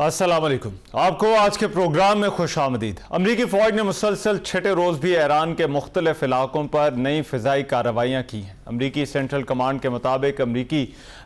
अस्सलाम वालेकुम। आपको आज के प्रोग्राम में खुश आमदीद। अमरीकी फ़ौज ने मुसलसल छठे रोज़ भी ईरान के मुख्तलिफ इलाकों पर नई फ़िज़ाई कार्रवाइयाँ की हैं। अमरीकी सेंट्रल कमांड के मुताबिक अमरीकी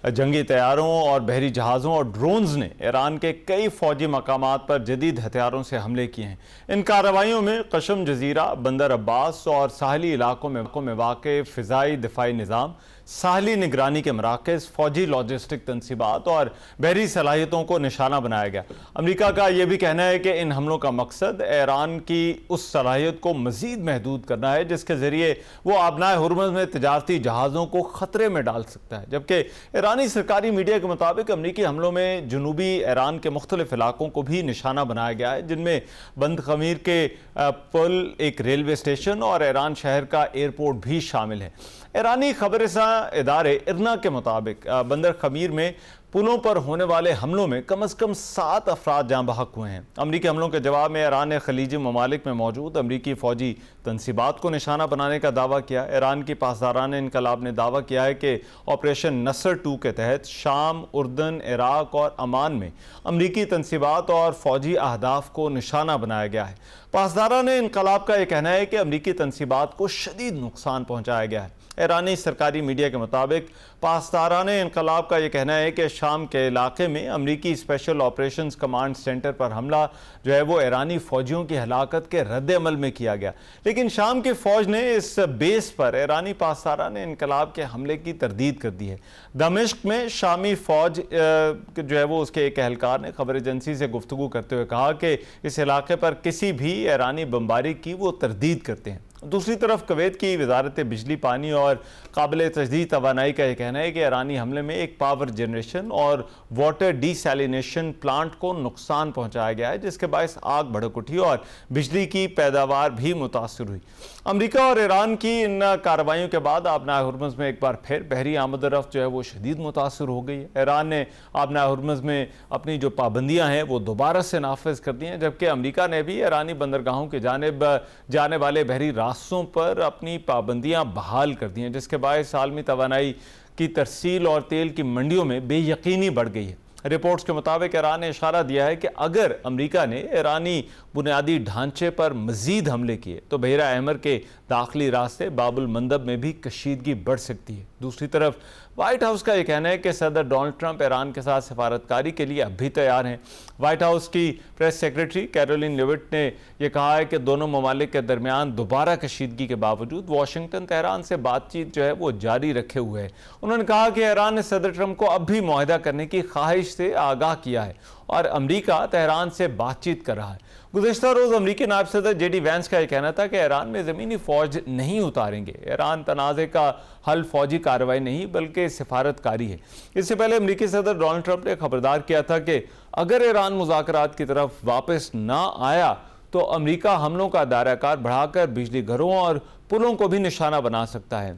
जंगी तैयारों और बहरी जहाज़ों और ड्रोन्स ने ईरान के कई फ़ौजी मकामात पर जदीद हथियारों से हमले किए हैं। इन कार्रवाइयों में कशम जजीरा, बंदर अब्बास और साहली इलाकों में वाक़ फ़िज़ाई दिफाई निज़ाम, साहली निगरानी के मराकज़, फ़ौजी लॉजिस्टिक तनसीबात और बहरी सलाहियतों को निशाना बनाया गया। अमरीका का यह भी कहना है कि इन हमलों का मकसद ईरान की उस सलाहियत को मज़ीद महदूद करना है जिसके ज़रिए वो आबनाए हुर्मुज़ में तजारती जहाज़ों को ख़तरे में डाल सकता है। जबकि ईरानी सरकारी मीडिया के मुताबिक अमरीकी हमलों में जनूबी ईरान के मुख्तलिफ इलाकों को भी निशाना बनाया गया है, जिनमें बंद खमीर के पुल, एक रेलवे स्टेशन और ईरान शहर का एयरपोर्ट भी शामिल है। ईरानी खबरसां इदारे इरना के मुताबिक बंदर खमीर में पुलों पर होने वाले हमलों में कम से कम 7 अफराद जाँ बहक हुए हैं। अमरीकी हमलों के जवाब में ईरान ने खलीजी ममालिक में मौजूद अमरीकी फ़ौजी तनसीबात को निशाना बनाने का दावा किया। ईरान की पासदारान इनकलाब ने दावा किया है कि ऑपरेशन नसर 2 के तहत शाम, उर्दन, इराक और अमान में अमरीकी तनसीबात और फ़ौजी अहदाफ को निशाना बनाया गया है। पासदारान इनकलाब का यह कहना है कि अमरीकी तनसीबात को शदीद नुकसान पहुँचाया गया है। ईरानी सरकारी मीडिया के मुताबिक पासदारान इनकलाब का यह कहना है कि शाम के इलाके में अमरीकी स्पेशल ऑपरेशंस कमांड सेंटर पर हमला जो है वो ईरानी फ़ौजियों की हलाकत के रद्द अमल में किया गया, लेकिन शाम की फ़ौज ने इस बेस पर ईरानी पासदारान इनकलाब के हमले की तरदीद कर दी है। दमिश्क में शामी फ़ौज जो है वो उसके एक एहलकार ने खबर एजेंसी से गुफ्तगू करते हुए कहा कि इस इलाके पर किसी भी ईरानी बमबारी की वो तरदीद करते हैं। दूसरी तरफ कुवैत की वजारत बिजली, पानी और काबिल तजदीद तवानाई का यह कहना है कि ईरानी हमले में एक पावर जनरेशन और वाटर डिसैलिनेशन प्लांट को नुकसान पहुंचाया गया है, जिसके बायस आग भड़क उठी और बिजली की पैदावार भी मुतासर हुई। अमरीका और ईरान की इन कार्रवाइयों के बाद आबनाए हुर्मुज़ में एक बार फिर बहरी आमद रफ्त जो है वो शदीद मुतासर हो गई है। ईरान ने आबनाए हुर्मुज़ में अपनी जो पाबंदियाँ हैं वो दोबारा से नाफिज कर दी हैं, जबकि अमरीका ने भी ईरानी बंदरगाहों की जानिब जाने वाले बहरी रास्तों पर अपनी पाबंदियाँ बहाल कर दी हैं, जिसके बायस आलमी तवानाई की तरसील और तेल की मंडियों में बेयकीनी बढ़ गई है। रिपोर्ट्स के मुताबिक ईरान ने इशारा दिया है कि अगर अमरीका ने ईरानी बुनियादी ढांचे पर मजीद हमले किए तो बहरा अहमर के दाखिली रास्ते बाबुल मंदब में भी कशीदगी बढ़ सकती है। दूसरी तरफ व्हाइट हाउस का यह कहना है कि सदर डोनाल्ड ट्रंप ईरान के साथ सफारतकारी के लिए अब भी तैयार हैं। व्हाइट हाउस की प्रेस सेक्रेटरी कैरोलिन लेविट ने यह कहा है कि दोनों ममालिक के दरमियान दोबारा कशीदगी के बावजूद वाशिंगटन तेहरान से बातचीत जो है वो जारी रखे हुए है। उन्होंने कहा कि ईरान ने सदर ट्रंप को अब भी मुआहदा करने की ख्वाहिश से आगाह किया है और अमरीका तेहरान से बातचीत कर रहा है। गुज़िश्ता रोज़ अमरीकी नायब सदर JD वैंस का यह कहना था कि ईरान में ज़मीनी फ़ौज नहीं उतारेंगे। ईरान तनाज़े का हल फ़ौजी कार्रवाई नहीं बल्कि सिफारतकारी है। इससे पहले अमरीकी सदर डोनाल्ड ट्रंप ने खबरदार किया था कि अगर ईरान मुज़ाकरात की तरफ वापस ना आया तो अमरीका हमलों का दायराकार बढ़ाकर बिजली घरों और पुलों को भी निशाना बना सकता है।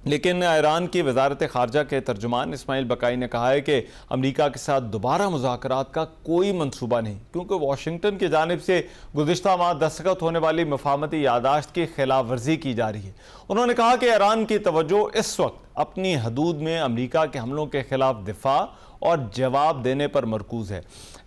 लेकिन ईरान की वजारत ख़ारजा के तर्जुमान इस्माइल बकाई ने कहा है कि अमरीका के साथ दोबारा मुज़ाकरात का कोई मंसूबा नहीं, क्योंकि वाशिंगटन की जानिब से गुज़िश्ता माह दस्तखत होने वाली मफाहमती यादाश्त की खिलाफ वर्जी की जा रही है। उन्होंने कहा कि ईरान की तवज्जो इस वक्त अपनी हदूद में अमरीका के हमलों के खिलाफ दिफा और जवाब देने पर मरकूज है।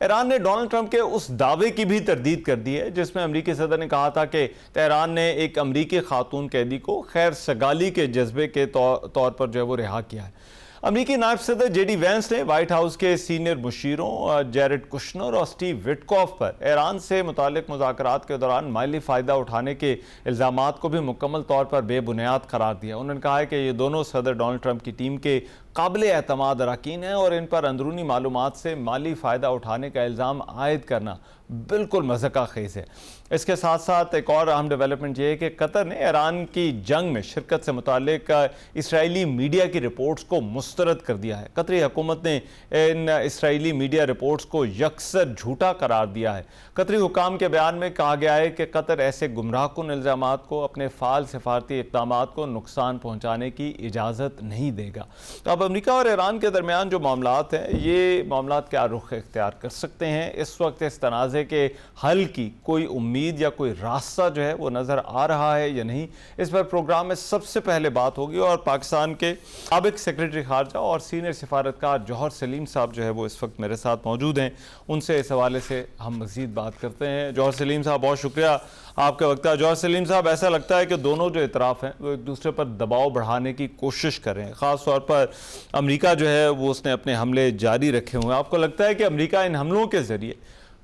ईरान ने डोनाल्ड ट्रंप के उस दावे की भी तरदीद कर दी है जिसमें अमरीकी सदर ने कहा था कि तेहरान ने एक अमरीकी खातून कैदी को खैर सगाली के जज्बे के तौर पर जो है वो रिहा किया है। अमरीकी नायब सदर JD वैंस ने व्हाइट हाउस के सीनियर मुशीरों जैरेड कुशनर और स्टीव विटकॉफ पर ईरान से मुतालिक मुज़ाकरात के दौरान माली फ़ायदा उठाने के इल्ज़ामात को भी मुकम्मल तौर पर बेबुनियाद करार दिया। उन्होंने कहा है कि ये दोनों सदर डोनाल्ड ट्रंप की टीम के काबिल एतमाद अरकान हैं और इन पर अंदरूनी मालूमात से माली फ़ायदा उठाने का इल्ज़ाम आयद करना बिल्कुल मज़ाक़ खेज़ है। इसके साथ साथ एक और अहम डेवलपमेंट ये है कि कतर ने ईरान की जंग में शिरकत से मुतालिक इसराइली मीडिया की रिपोर्ट्स को मुस्तरद कर दिया है। कतरी हुकूमत ने इन इसराइली मीडिया रिपोर्ट्स को यकसर झूठा करार दिया है। कतरी हुकाम के बयान में कहा गया है कि कतर ऐसे गुमराहकुन इल्ज़ामात को अपने फ़ाल सिफारती इक़दामात को नुकसान पहुँचाने की इजाज़त नहीं देगा। तो अब अमरीका और ईरान के दरमियान जो मामलात हैं ये मामलात क्या रुख इख्तियार कर सकते हैं, इस वक्त इस तनाज़े है कि हल की कोई उम्मीद या कोई रास्ता जो है वो नज़र आ रहा है या नहीं, इस पर प्रोग्राम में सबसे पहले बात होगी। और पाकिस्तान के साबिक सेक्रेटरी खारजा और सीनियर सिफारतकार जौहर सलीम साहब जो है वो इस वक्त मेरे साथ मौजूद हैं, उनसे इस हवाले से हम मज़ीद बात करते हैं। जौहर सलीम साहब, बहुत शुक्रिया आपका वक्त है। जौहर सलीम साहब, ऐसा लगता है कि दोनों जो इतराफ़ हैं वो एक दूसरे पर दबाव बढ़ाने की कोशिश कर रहे हैं, ख़ास तौर पर अमेरिका जो है वो उसने अपने हमले जारी रखे हुए हैं। आपको लगता है कि अमेरिका इन हमलों के ज़रिए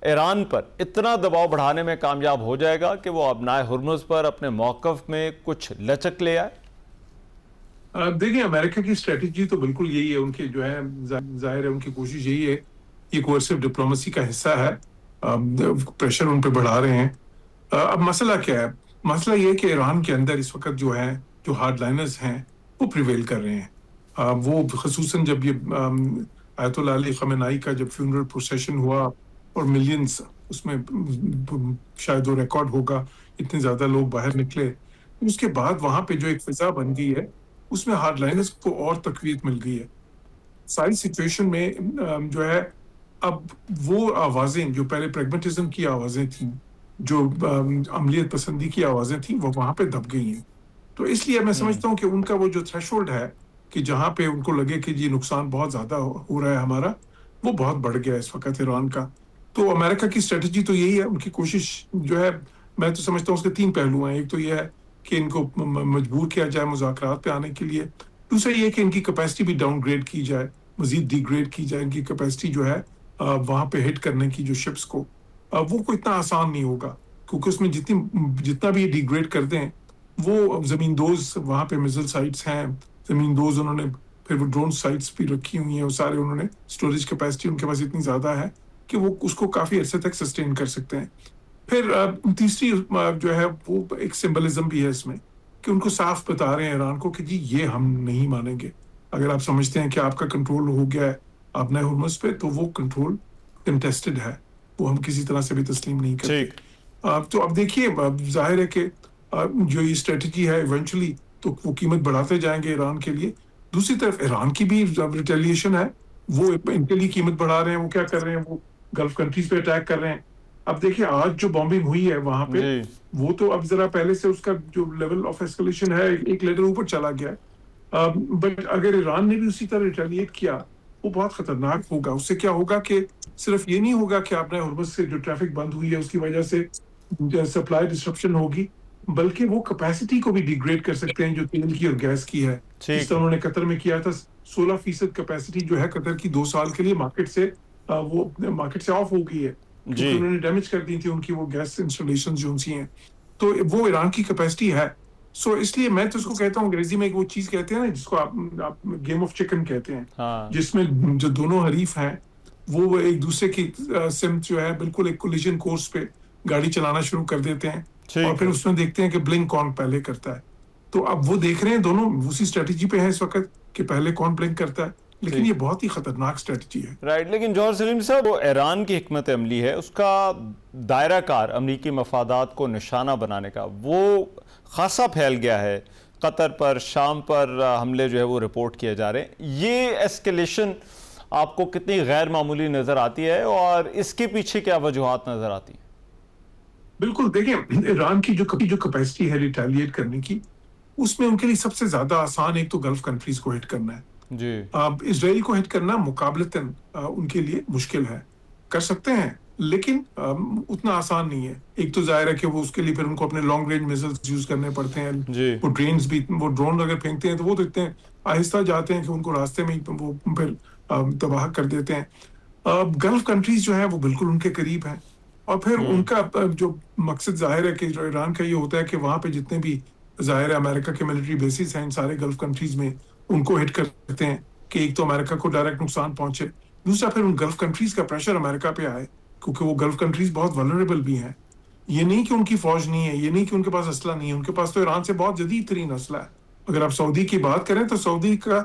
ईरान पर इतना दबाव बढ़ाने में कामयाब हो जाएगा कि वो अपनाए हुर्मुज़ पर अपने मौक़िफ़ में कुछ लचक ले आए? देखिए, अमेरिका की स्ट्रेटेजी तो बिल्कुल यही है, उनकी जो है जाहिर है उनकी कोशिश यही है, ये कोर्सिव डिप्लोमेसी का हिस्सा है। प्रेशर उन पे बढ़ा रहे हैं। अब मसला क्या है? मसला ये है कि ईरान के अंदर इस वक्त जो है, जो हार्डलाइनर्स हैं वो प्रिवेल कर रहे हैं। वो ख़ुसूसन जब ये आयतुल्लाह अली ख़amenei का जब फ्यूनरल प्रोसेशन हुआ और मिलियंस उसमें शायद वो रिकॉर्ड होगा, इतने ज़्यादा लोग बाहर निकले, उसके बाद वहाँ पे जो एक फ़िज़ा बन गई है उसमें हार्डलाइनर्स को और तक़वियत मिल गई है। सारी सिचुएशन में जो है अब वो आवाज़ें जो पहले प्रैग्मेटिज्म की आवाज़ें थीं, जो अमलियत पसंदी की आवाज़ें थीं, वो वहाँ पे दब गई हैं। तो इसलिए मैं समझता हूँ कि उनका वो जो थ्रेशोल्ड है कि जहाँ पे उनको लगे कि ये नुकसान बहुत ज़्यादा हो रहा है हमारा, वो बहुत बढ़ गया है इस वक़्त ईरान का। तो अमेरिका की स्ट्रेटजी तो यही है, उनकी कोशिश जो है, मैं तो समझता हूँ उसके 3 पहलू हैं। एक तो ये है कि इनको मजबूर किया जाए मुज़ाकरात पे आने के लिए। दूसरा ये है कि इनकी कैपेसिटी भी डाउनग्रेड की जाए, मज़ीद डिग्रेड की जाए इनकी कैपेसिटी जो है वहाँ पे हिट करने की जो शिप्स को। वो कोई इतना आसान नहीं होगा क्योंकि उसमें जितना भी डिग्रेड कर दें, वो ज़मींदोज़ वहाँ पे मिसाइल साइट्स हैं, ज़मींदोज़ उन्होंने फिर वो ड्रोन साइट्स भी रखी हुई हैं, वो सारे उन्होंने स्टोरेज कैपेसिटी उनके पास इतनी ज़्यादा है कि वो उसको काफ़ी अरसे तक सस्टेन कर सकते हैं। फिर तीसरी जो है वो एक सिंबलिज्म भी है इसमें कि उनको साफ बता रहे हैं ईरान को कि जी ये हम नहीं मानेंगे। अगर आप समझते हैं कि आपका कंट्रोल हो गया है अपने हुर्मुज़ पे, तो वो कंट्रोल कंटेस्टेड है, वो हम किसी तरह से भी तस्लीम नहीं करते। तो अब देखिए, जाहिर है कि जो ये स्ट्रेटजी है इवेंचुअली तो वो कीमत बढ़ाते जाएंगे ईरान के लिए। दूसरी तरफ ईरान की भी रिटेलिएशन है, वो इनके लिए कीमत बढ़ा रहे हैं। वो क्या कर रहे हैं, वो गल्फ कंट्रीज पे अटैक कर रहे हैं। अब देखिए, आज जो बॉम्बिंग हुई है वहां पे, वो तो अब जरा पहले से उसका जो लेवल ऑफ एस्केलेशन है एक लेवल ऊपर चला गया है। बट अगर ईरान ने भी उसी तरह रिटेलिएट किया, वो बहुत खतरनाक होगा। उससे क्या होगा कि सिर्फ ये नहीं होगा कि आपने हुर्मुज़ से जो ट्रैफिक बंद हुई है उसकी वजह से सप्लाई डिस्ट्रप्शन होगी, बल्कि वो कैपेसिटी को भी डिग्रेड कर सकते हैं जो तेल की और गैस की है। जिस तरह उन्होंने कतर में किया था, 16% कैपेसिटी जो है कतर की 2 साल के लिए मार्केट से ऑफ हो गई है क्योंकि उन्होंने डैमेज कर दी थी उनकी वो गैस इंस्टॉलेशन जो उनकी हैं। तो वो ईरान की कैपेसिटी है। सो इसलिए मैं तो इसको कहता हूँ, अंग्रेजी में एक वो चीज कहते हैं ना जिसको आप गेम ऑफ चिकन कहते हैं, जिसमें जो दोनों हरीफ हैं वो एक दूसरे की सिम जो है बिल्कुल एक कोलिजन कोर्स पे गाड़ी चलाना शुरू कर देते हैं और फिर उसमें देखते हैं कि ब्लिंक कौन पहले करता है। तो अब वो देख रहे हैं, दोनों उसी स्ट्रेटजी पे है इस वक्त कि पहले कौन ब्लिंक करता है, लेकिन ये बहुत ही खतरनाक स्ट्रेटजी है। राइट, लेकिन जौहर सलीम साहब, वो ईरान की हिकमत अमली है, उसका दायरा कार अमरीकी मफादात को निशाना बनाने का वो खासा फैल गया है। कतर पर, शाम पर हमले जो है वो रिपोर्ट किए जा रहे हैं। ये एस्केलेशन आपको कितनी गैर मामूली नजर आती है और इसके पीछे क्या वजूहात नजर आती है? बिल्कुल, देखिए, ईरान की जो कैपेसिटी है रिटेलिएट करने की, उसमें उनके लिए सबसे ज्यादा आसान एक तो गल्फ कंट्रीज को हिट करना है जी। इजराइल को हिट करना मुकाबलतन उनके लिए मुश्किल है, कर सकते हैं लेकिन उतना आसान नहीं है। एक तो जाहिर है कि वो उसके लिए फिर उनको अपने लॉन्ग रेंज मिसाइल्स यूज करने पड़ते हैं। वो ड्रोन अगर फेंकते हैं तो वो तो इतने आहिस्ता जाते हैं कि उनको रास्ते में वो फिर तबाह कर देते हैं। गल्फ कंट्रीज जो है वो बिल्कुल उनके करीब हैं और फिर उनका जो मकसद जाहिर है कि जो ईरान का ये होता है कि वहां पे जितने भी जाहिर है अमेरिका के मिलिट्री बेसिस हैं इन सारे गल्फ कंट्रीज में, उनको हिट करते हैं कि एक तो अमेरिका को डायरेक्ट नुकसान पहुंचे, दूसरा फिर उन गल्फ कंट्रीज का प्रेशर अमेरिका पे आए क्योंकि वो गल्फ कंट्रीज बहुत वल्नरेबल भी हैं। ये नहीं कि उनकी फौज नहीं है, ये नहीं कि उनके पास असला नहीं है, उनके पास तो ईरान से बहुत जदीद तरीन असला है। अगर आप सऊदी की बात करें तो सऊदी का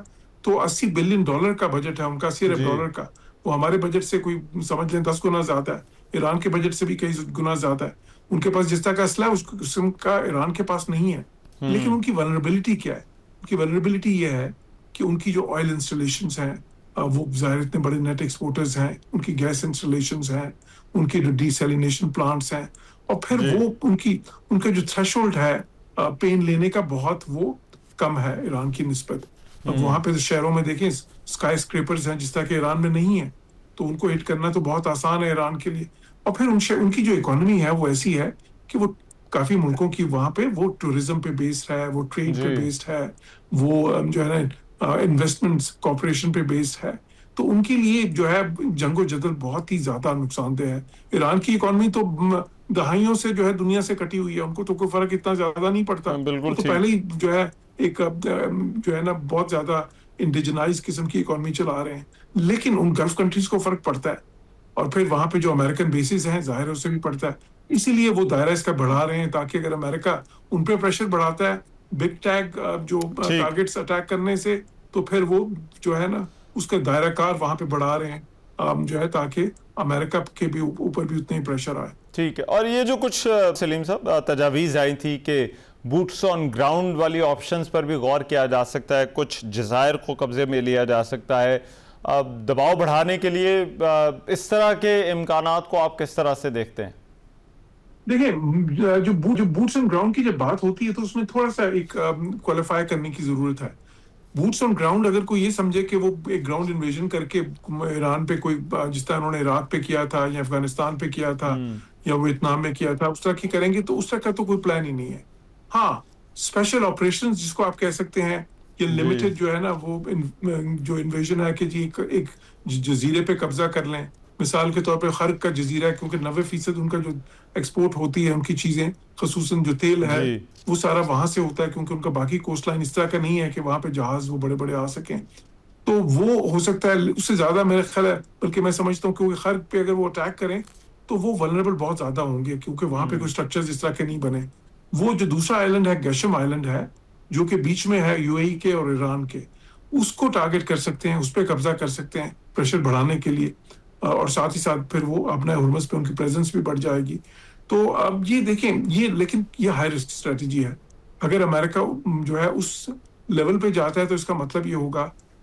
तो $80 बिलियन का बजट है उनका, $80 अरब का। वो हमारे बजट से कोई समझ लें 10 गुना ज्यादा है, ईरान के बजट से भी कई गुना ज्यादा है। उनके पास जिस तरह का असला है उसका ईरान के पास नहीं है। लेकिन उनकी वल्नरेबिलिटी क्या है? उनकी वल्नरेबिलिटी ये है कि उनकी जो ऑयल इंस्टॉलेशंस हैं वो जाहिर इतने बड़े नेट एक्सपोर्टर्स हैं, उनकी गैस इंस्टॉलेशंस हैं, उनके जो डिसैलिनेशन प्लांट्स हैं, और फिर जी। वो उनका जो थ्रेशोल्ड है पेन लेने का, बहुत वो कम है ईरान की निस्बत। अब वहां पे शहरों में देखें स्काई स्क्रेपर्स हैं जिस तरह के ईरान में नहीं है, तो उनको हिट करना तो बहुत आसान है ईरान के लिए। और फिर उनकी जो इकोनॉमी है वो ऐसी है कि वो काफी मुल्कों की वहां पे वो टूरिज्म पे बेस्ड है, वो ट्रेड पे जी। बेस्ड है, वो जो है ना इन्वेस्टमेंट्स कॉर्पोरेशन पे बेस्ड है। तो उनके लिए जो है जंगो जदल बहुत ही ज्यादा नुकसानदेह है। ईरान की इकोनॉमी तो दहाइयों से जो है दुनिया से कटी हुई है, उनको तो कोई फर्क इतना ज्यादा नहीं पड़ता। बिल्कुल वो तो ठीक। पहले ही जो है एक जो है ना बहुत ज्यादा इंडिजिनाइज किस्म की इकोनॉमी चला रहे हैं, लेकिन उन गल्फ कंट्रीज को फर्क पड़ता है। और फिर वहां पे जो अमेरिकन बेसिस हैं जाहिर है उससे भी पड़ता है, इसीलिए वो दायरा इसका बढ़ा रहे हैं, ताकि अगर अमेरिका उन पे प्रेशर बढ़ाता है बिग टैग जो ठीक। टारगेट्स अटैक करने से, तो फिर वो जो है ना उसका दायरा कार वहां पे बढ़ा रहे हैं, जो है ताकि अमेरिका के भी ऊपर भी उतना ही प्रेशर आए। ठीक है। और ये जो कुछ सलीम साहब तजावीज़ आई थी कि बूट्स ऑन ग्राउंड वाली ऑप्शंस पर भी गौर किया जा सकता है, कुछ जज़ायर को कब्जे में लिया जा सकता है, दबाव बढ़ाने के लिए इस तरह के इम्कानात को आप किस तरह से देखते हैं? देखिए जो बूट्स ऑन ग्राउंड की जब बात होती है तो उसमें थोड़ा सा एक क्वालिफाई करने की जरूरत है। बूट्स ऑन ग्राउंड अगर कोई ये समझे कि वो एक ग्राउंड इन्वेजन करके ईरान पे कोई जिस तरह उन्होंने इराक पे किया था या अफगानिस्तान पे किया था या वियतनाम में किया था उस तरह की करेंगे, तो उस तरह का तो कोई प्लान ही नहीं है। हाँ, स्पेशल ऑपरेशंस जिसको आप कह सकते हैं, ये जी। लिमिटेड जो है ना वो जो इन्वेजन है कि जी एक जजीरे पे कब्जा कर लें। मिसाल के तौर पे खर्क का जजीरा है, क्योंकि 90% उनका जो एक्सपोर्ट होती है उनकी चीजें, खसूसन जो तेल है, जी। वो सारा वहां से होता है, क्योंकि उनका बाकी कोस्ट लाइन इस तरह का नहीं है कि वहां पे जहाज वो बड़े बड़े आ सकें। तो वो हो सकता है उससे ज्यादा मेरा ख्याल है, बल्कि मैं समझता हूँ क्योंकि खर्क पे अगर वो अटैक करें तो वो वल्नरेबल बहुत ज्यादा होंगे, क्योंकि वहां पे कोई स्ट्रक्चर्स इस तरह के नहीं बने। वो जो दूसरा आइलैंड है गशम आइलैंड है, जो कि बीच में है यूएई के और ईरान के, उसको टारगेट कर सकते हैं, उस पर कब्जा कर सकते हैं प्रेशर बढ़ाने के लिए। और साथ ही साथ फिर वो अपने हुर्मस पे उनकी प्रेजेंस भी बढ़ जाएगी। तो अब ये देखें, ये लेकिन ये हाई रिस्क स्ट्रेटजी है। अगर अमेरिका जो है उस लेवल पे जाता है तो इसका मतलब ये होगा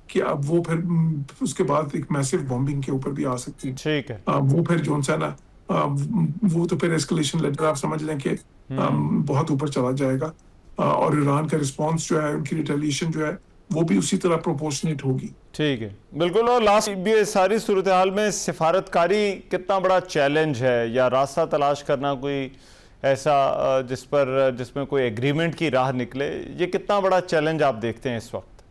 कि अब वो फिर उसके बाद एक मैसिव बॉम्बिंग के ऊपर भी आ सकती है। ठीक है। वो फिर जो है ना वो तो फिर एस्केलेशन लेटर आप समझ लें कि बहुत ऊपर चला जाएगा। और ईरान का रिस्पॉन्स जो है, उनकी रिटेलिएशन जो है, वो भी उसी तरह प्रोपोर्शनेट होगी। ठीक है, बिल्कुल। और लास्ट भी सारी सूरत हाल में सिफारतकारी कितना बड़ा चैलेंज है, या रास्ता तलाश करना कोई ऐसा जिसमें कोई एग्रीमेंट की राह निकले, ये कितना बड़ा चैलेंज आप देखते हैं इस वक्त?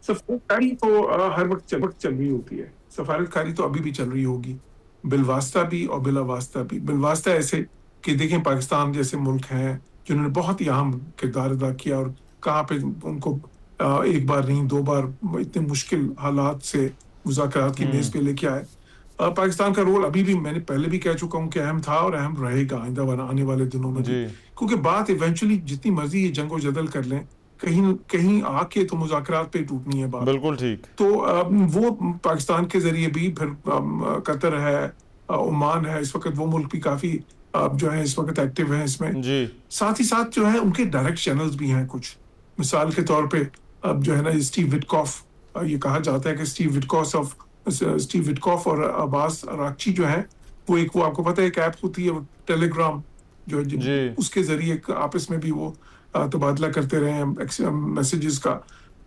सफारतकारी तो हर वक्त चल रही होती है। सफारतकारी तो अभी भी चल रही होगी, बिलवास्ता भी और बिला वास्ता भी। बिलवास्ता ऐसे कि देखें पाकिस्तान जैसे मुल्क हैं जिन्होंने बहुत ही अहम किरदार अदा किया, और कहाँ पे उनको एक बार नहीं 2 बार इतने मुश्किल हालात से मुज़ाकरात की मेज पे लेके आए। पाकिस्तान का रोल अभी भी, मैंने पहले भी कह चुका हूँ कि अहम था और अहम रहेगा आइंदा आने वाले दिनों में भी, जी। क्योंकि बात इवेंचुअली जितनी मर्जी ये जंगो जदल कर लें, कहीं कहीं आके तो मुज़ाकरात पे टूटनी है बात। बिल्कुल ठीक। तो वो पाकिस्तान के जरिए भी, फिर कतर है, ओमान है, इस वक्त वो मुल्क भी काफी जो है इस वक्त एक्टिव हैं इसमें। जी। साथ ही साथ जो है उनके डायरेक्ट चैनल्स भी हैं कुछ। मिसाल के तौर पे अब जो है ना स्टीव विटकॉफ, ये कहा जाता है कि स्टीव विटकॉफ और अब्बास अरागची जो है वो आपको पता है एक ऐप होती है टेलीग्राम, जी। उसके जरिए आपस में भी वो तबादला करते रहे हैं मैसेजेस का।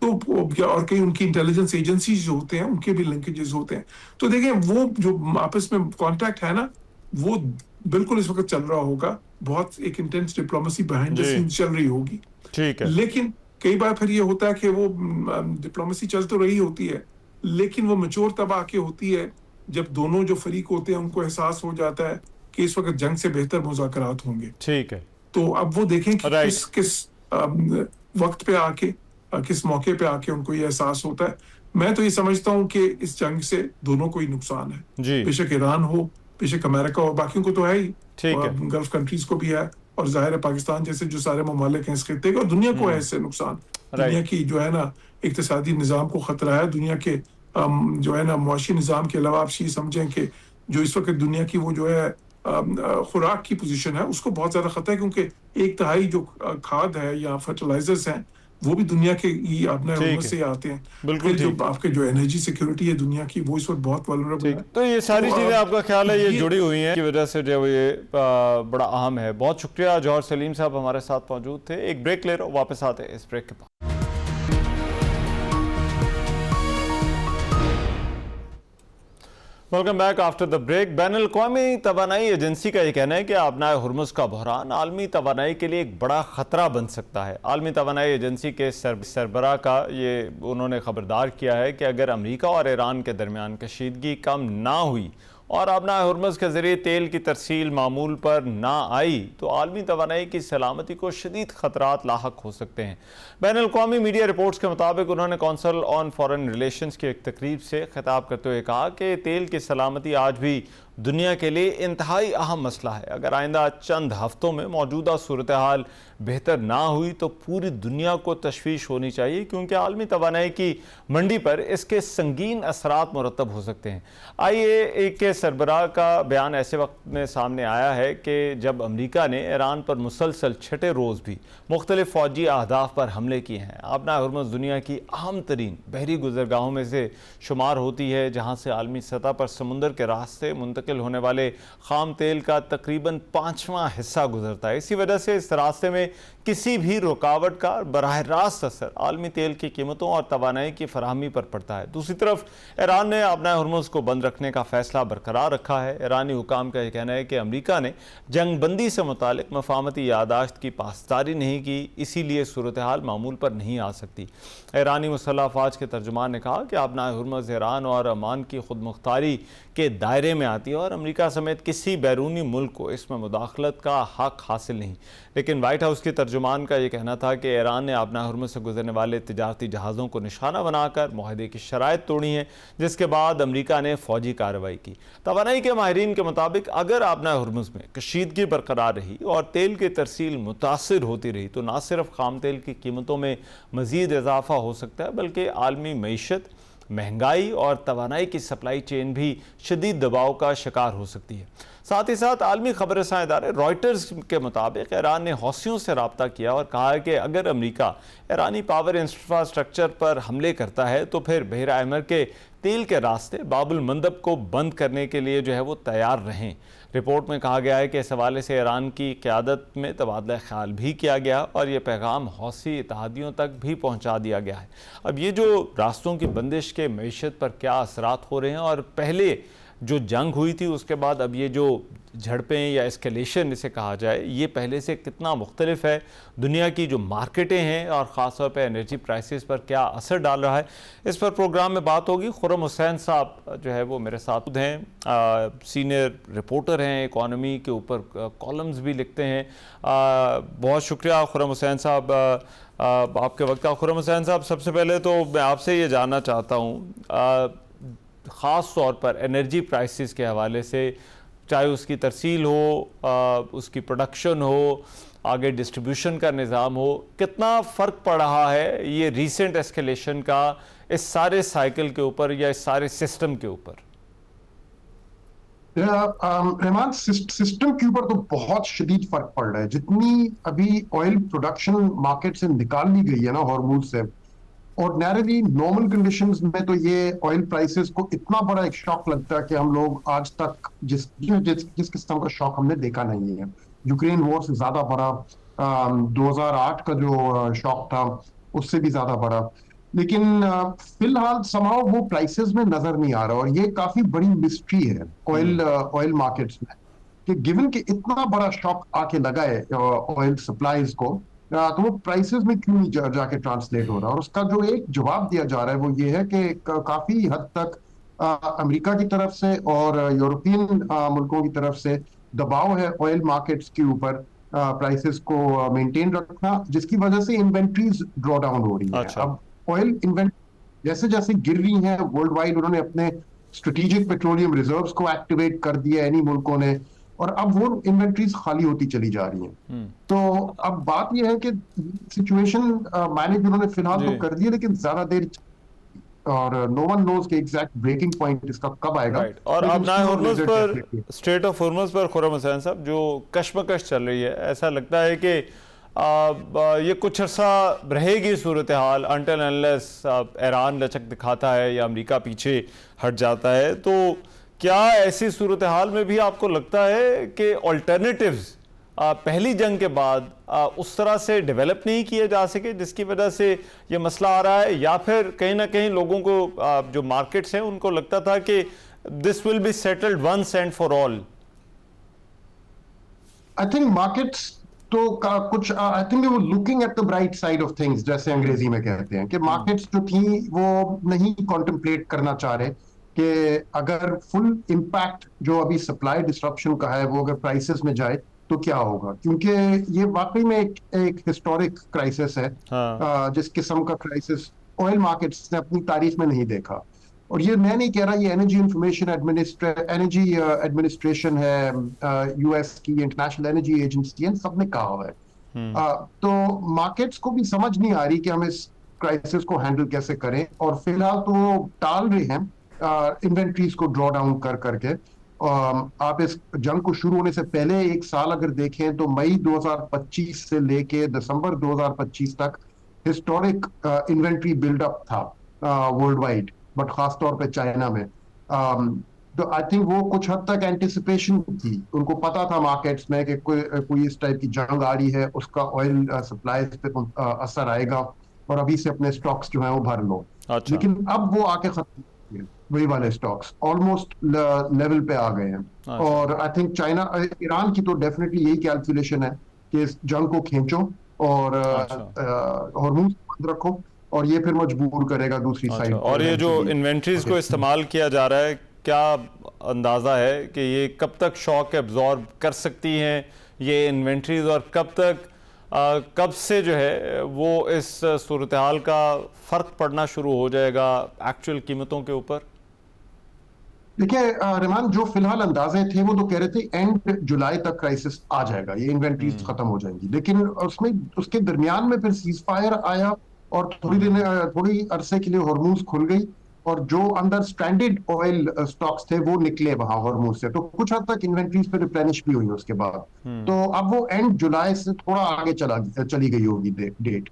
तो और कई उनकी इंटेलिजेंस एजेंसीज जो होते हैं उनके भी लिंकेजेस होते हैं। तो देखें वो जो आपस में कांटेक्ट है ना, वो बिल्कुल इस वक्त चल रहा होगा, बहुत एक इंटेंस डिप्लोमेसी बिहाइंड द जी। सीन्स चल रही होगी। ठीक है। लेकिन कई बार फिर ये होता है कि वो डिप्लोमेसी चल तो रही होती है, लेकिन वो मैच्योर तब आके होती है जब दोनों जो फरीक होते हैं उनको एहसास हो जाता है कि इस वक्त जंग से बेहतर मुज़ाकरात होंगे। ठीक है। तो अब वो देखें कि राइट। किस वक्त पे आके, किस मौके पे आके उनको ये एहसास होता है। मैं तो ये समझता हूँ कि इस जंग से दोनों को ही नुकसान है, जी। बेशक ईरान हो, बेशक अमेरिका हो, बाकियों को तो है ही, ठीक है। गल्फ कंट्रीज को भी है, और जाहिर है पाकिस्तान जैसे जो सारे ममालिक हैं इस खित्ते के, और दुनिया को है इससे नुकसान। दुनिया की जो है ना इक्तिसादी निज़ाम को खतरा है, दुनिया के जो है ना मुआशी निज़ाम के अलावा आप ये समझें कि जो इस वक्त दुनिया की वो जो है खुराक की पोजीशन है उसको बहुत ज्यादा खतरा है, क्योंकि 1/3 जो खाद है या फर्टिलाइजर्स हैं वो भी दुनिया के ये अपने ठीक रूमर है, से आते हैं। बिल्कुल फिर जो ठीक। आपके जो एनर्जी सिक्योरिटी है दुनिया की, वो इस वक्त बहुत वल्नरेबल ठीक, है। तो ये सारी तो चीज़ें आपका ख्याल है ये जुड़ी हुई हैं की वजह से जो ये बड़ा अहम है। बहुत शुक्रिया, जौहर सलीम साहब हमारे साथ मौजूद थे। एक ब्रेक ले रहा हूँ, वापस आते हैं इस ब्रेक के बाद। Welcome back after the break. बैनुल-अक़वामी तवानाई एजेंसी का ये कहना है कि आबनाए हुर्मुज़ का बहरान आलमी तवानाई के लिए एक बड़ा ख़तरा बन सकता है। आलमी तवानाई एजेंसी के सरबराह का ये उन्होंने खबरदार किया है कि अगर अमेरिका और ईरान के दरमियान कशीदगी कम ना हुई और आबनाए हुर्मुज़ के ज़रिए तेल की तरसील मामूल पर ना आई तो आलमी तवानाई की सलामती को शदीद ख़तरात लाहक हो सकते हैं। बैनुल-अक़वामी मीडिया रिपोर्ट्स के मुताबिक उन्होंने कौंसल ऑन फॉरेन रिलेशंस की एक तकरीब से खिताब करते हुए कहा कि तेल की सलामती आज भी दुनिया के लिए इंतहाई अहम मसला है। अगर आइंदा चंद हफ्तों में मौजूदा सूरत हाल बेहतर ना हुई तो पूरी दुनिया को तशवीश होनी चाहिए, क्योंकि आलमी तवानाई की मंडी पर इसके संगीन असरात मुरतब हो सकते हैं। IAEA के सरबराह का बयान ऐसे वक्त में सामने आया है कि जब अमरीका ने ईरान पर मुसलसल छठे रोज़ भी मुख्तलिफ फ़ौजी अहदाफ पर हमले किए हैं। आबनाए हुर्मुज़ दुनिया की अहम तरीन बहरी गुजरगाहों में से शुमार होती है, जहाँ से आलमी सतह पर समुंदर के रास्ते मुंतकिल होने वाले खाम तेल का तकरीबन 5वां हिस्सा गुजरता है। इसी वजह से इस रास्ते में किसी भी रुकावट का बराह रास्त असर आलमी तेल की कीमतों और तवानाई की फराहमी पर पड़ता है। दूसरी तरफ ईरान ने आबनाए हुर्मुज़ को बंद रखने का फैसला बरकरार रखा है। ईरानी हुकाम का यह कहना है कि अमरीका ने जंग बंदी से मुतालिक मफाहमती यादाश्त की पासदारी नहीं की, इसीलिए सूरत हाल मामूल पर नहीं आ सकती। ईरानी मुसल्लह अफवाज के तर्जुमान ने कहा कि आबनाए हुर्मुज़ ईरान और अमान की खुद मुख्तारी के दायरे में आती है और अमरीका समेत किसी बैरूनी मुल्क को इसमें मुदाखलत का हक हासिल नहीं। लेकिन वाइट हाउस के तर्जुमान का यह कहना था कि ईरान ने आबनाए हुर्मुज़ से गुजरने वाले तिजारती जहाज़ों को निशाना बनाकर मुआहदे की शराइत तोड़ी हैं, जिसके बाद अमरीका ने फ़ौजी कार्रवाई की। तवानाई के माहिरीन के मुताबिक अगर आबनाए हुर्मुज़ में कशीदगी बरकरार रही और तेल की तरसील मुतासिर होती रही तो न सिर्फ खाम तेल की कीमतों में मज़ीद इजाफा हो सकता है, बल्कि आलमी मईशत, महंगाई और तवानाई की सप्लाई चेन भी शदीद दबाव का शिकार हो सकती है। साथ ही साथ आलमी खबर रसां इदारे रॉयटर्स के मुताबिक ईरान ने हौसियों से रब्ता किया और कहा है कि अगर अमरीका ईरानी पावर इंफ्रास्ट्रक्चर पर हमले करता है तो फिर बहरा अहमर के तेल के रास्ते बाबुल मंदब को बंद करने के लिए जो है वो तैयार रहें। रिपोर्ट में कहा गया है कि इस हवाले से ईरान की क़यादत में तबादला ख्याल भी किया गया और ये पैगाम हौसी इत्तेहादियों तक भी पहुंचा दिया गया है। अब ये जो रास्तों की बंदिश के मईशत पर क्या असरात हो रहे हैं और पहले जो जंग हुई थी उसके बाद अब ये जो झड़पें या एस्केलेशन इसे कहा जाए, ये पहले से कितना मुख्तलिफ है, दुनिया की जो मार्केटें हैं और ख़ास तौर पर एनर्जी प्राइसेस पर क्या असर डाल रहा है, इस पर प्रोग्राम में बात होगी। खुर्रम हुसैन साहब जो है वो मेरे साथ हैं, सीनियर रिपोर्टर हैं, इकॉनमी के ऊपर कॉलम्स भी लिखते हैं। बहुत शुक्रिया खुर्रम हुसैन साहब आपके वक्त का। खुर्रम हुसैन साहब, सबसे पहले तो मैं आपसे ये जानना चाहता हूँ ख़ास तौर पर एनर्जी प्राइसेस के हवाले से, चाहे उसकी तरसील हो, उसकी प्रोडक्शन हो, आगे डिस्ट्रीब्यूशन का निज़ाम हो, कितना फ़र्क पड़ रहा है ये रीसेंट एस्केलेशन का इस सारे साइकिल के ऊपर या इस सारे सिस्टम के ऊपर? रहमान, सिस्टम के ऊपर तो बहुत शदीद फर्क पड़ रहा है। जितनी अभी ऑयल प्रोडक्शन मार्केट से निकाल ली गई है ना हॉर्मूज से, ऑर्डिनरीली नॉर्मल कंडीशंस में तो ये ऑयल प्राइसेस को इतना बड़ा एक शॉक लगता है कि हम लोग आज तक जिस किस्म का शॉक हमने देखा नहीं है। यूक्रेन वॉर से ज्यादा बड़ा, 2008 का जो शॉक था उससे भी ज्यादा बड़ा। लेकिन फिलहाल समाव वो प्राइसेस में नजर नहीं आ रहा और ये काफी बड़ी मिस्ट्री है ऑयल मार्केट्स में कि गिवन कि इतना बड़ा शॉक आके लगा है ऑयल सप्लाईज को, तो वो प्राइसेस में क्यों नहीं जाके ट्रांसलेट हो रहा। और उसका जो एक जवाब दिया जा रहा है वो ये है कि काफी हद तक अमेरिका की तरफ से और यूरोपियन मुल्कों की तरफ से दबाव है ऑयल मार्केट्स के ऊपर प्राइसेस को मेंटेन रखना, जिसकी वजह से इन्वेंट्रीज ड्रॉ डाउन हो रही है। अच्छा। अब ऑयल इन्वेंट्री जैसे जैसे गिर रही है वर्ल्ड वाइड, उन्होंने अपने स्ट्रेटेजिक पेट्रोलियम रिजर्व्स को एक्टिवेट कर दिया इन्हीं मुल्कों ने, और अब वो इन्वेंट्रीज खाली होती चली जा रही हैं। तो अब बात यह है कि सिचुएशन मैनेज उन्होंने फिलहाल तो कर दिया, लेकिन ज्यादा देर और नो वन नोज के एग्जैक्ट ब्रेकिंग पॉइंट इसका कब आएगा। और आबनाए हुर्मुज़ पर, स्ट्रेट ऑफ हुर्मुज़ पर खुर्रम हुसैन साहब जो कशमकश चल रही है, ऐसा लगता है कि ये कुछ अर्सा रहेगी सूरत हाल अनटिल अनलेस ईरान लचक दिखाता है या अमेरिका पीछे हट जाता है। तो क्या ऐसी सूरत हाल में भी आपको लगता है कि ऑल्टरनेटिव्स पहली जंग के बाद उस तरह से डेवलप नहीं किए जा सके जिसकी वजह से ये मसला आ रहा है, या फिर कहीं ना कहीं लोगों को जो मार्केट्स हैं उनको लगता था कि this will be settled once and for all? I think markets तो कुछ आई थिंक वो looking at the bright side of things, जैसे अंग्रेजी में कहते हैं, कि मार्केट्स जो थी वो नहीं कॉन्टेम्पलेट करना चाह रहे कि अगर फुल इम्पैक्ट जो अभी सप्लाई डिस्ट्रप्शन का है वो अगर प्राइसेस में जाए तो क्या होगा, क्योंकि ये वाकई में एक हिस्टोरिक क्राइसिस है। हाँ। जिस किस्म का क्राइसिस ऑयल मार्केट्स ने अपनी तारीख में नहीं देखा। और ये मैं नहीं कह रहा, ये एनर्जी एडमिनिस्ट्रेशन है यूएस की, इंटरनेशनल एनर्जी एजेंसी है, सबने कहा हुआ है। तो मार्केट्स को भी समझ नहीं आ रही कि हम इस क्राइसिस को हैंडल कैसे करें, और फिलहाल तो वो टाल रहे हैं इन्वेंट्रीज को ड्रॉ डाउन कर करके। आप इस जंग को शुरू होने से पहले एक साल अगर देखें तो मई 2025 से लेके दिसंबर 2025 तक हिस्टोरिक इन्वेंट्री बिल्डअप था वर्ल्ड वाइड, बट खासतौर पे चाइना में। तो आई थिंक वो कुछ हद तक एंटिसिपेशन थी, उनको पता था मार्केट्स में कि कोई इस टाइप की जंग आ रही है, उसका ऑयल सप्लाई पे असर आएगा, और अभी से अपने स्टॉक्स जो है वो भर लो। अच्छा। लेकिन अब वो आके खत्म, वही वाले स्टॉक्स ऑलमोस्ट लेवल पे आ गए हैं। अच्छा। और आई थिंक चाइना ईरान की तो डेफिनेटली यही कैलकुलेशन है कि इस जंग को खींचो और हॉर्मोन्स बंद रखो, और ये फिर मजबूर करेगा दूसरी साइड। और ये जो इन्वेंट्रीज को इस्तेमाल किया जा रहा है, क्या अंदाजा है कि ये कब तक शॉक एब्जॉर्ब कर सकती हैं ये इन्वेंट्रीज, और कब से जो है वो इस सूरत हाल का फर्क पड़ना शुरू हो जाएगा एक्चुअल कीमतों के ऊपर? देखिए रहमान, जो फिलहाल अंदाजे थे वो तो कह रहे थे एंड जुलाई तक क्राइसिस आ जाएगा, ये इन्वेंट्रीज खत्म हो जाएंगी, लेकिन उसमें उसके दरमियान में फिर सीज फायर आया और थोड़ी अरसे के लिए हॉर्मोन्स खुल गई, और जो अंदर स्ट्रैंडेड ऑयल स्टॉक्स थे वो निकले वहां हॉर्मोन्स से, तो कुछ हद तक इन्वेंट्रीज पे रिप्लेनिश भी हुई उसके बाद। तो अब वो एंड जुलाई से थोड़ा आगे चली गई होगी डेट।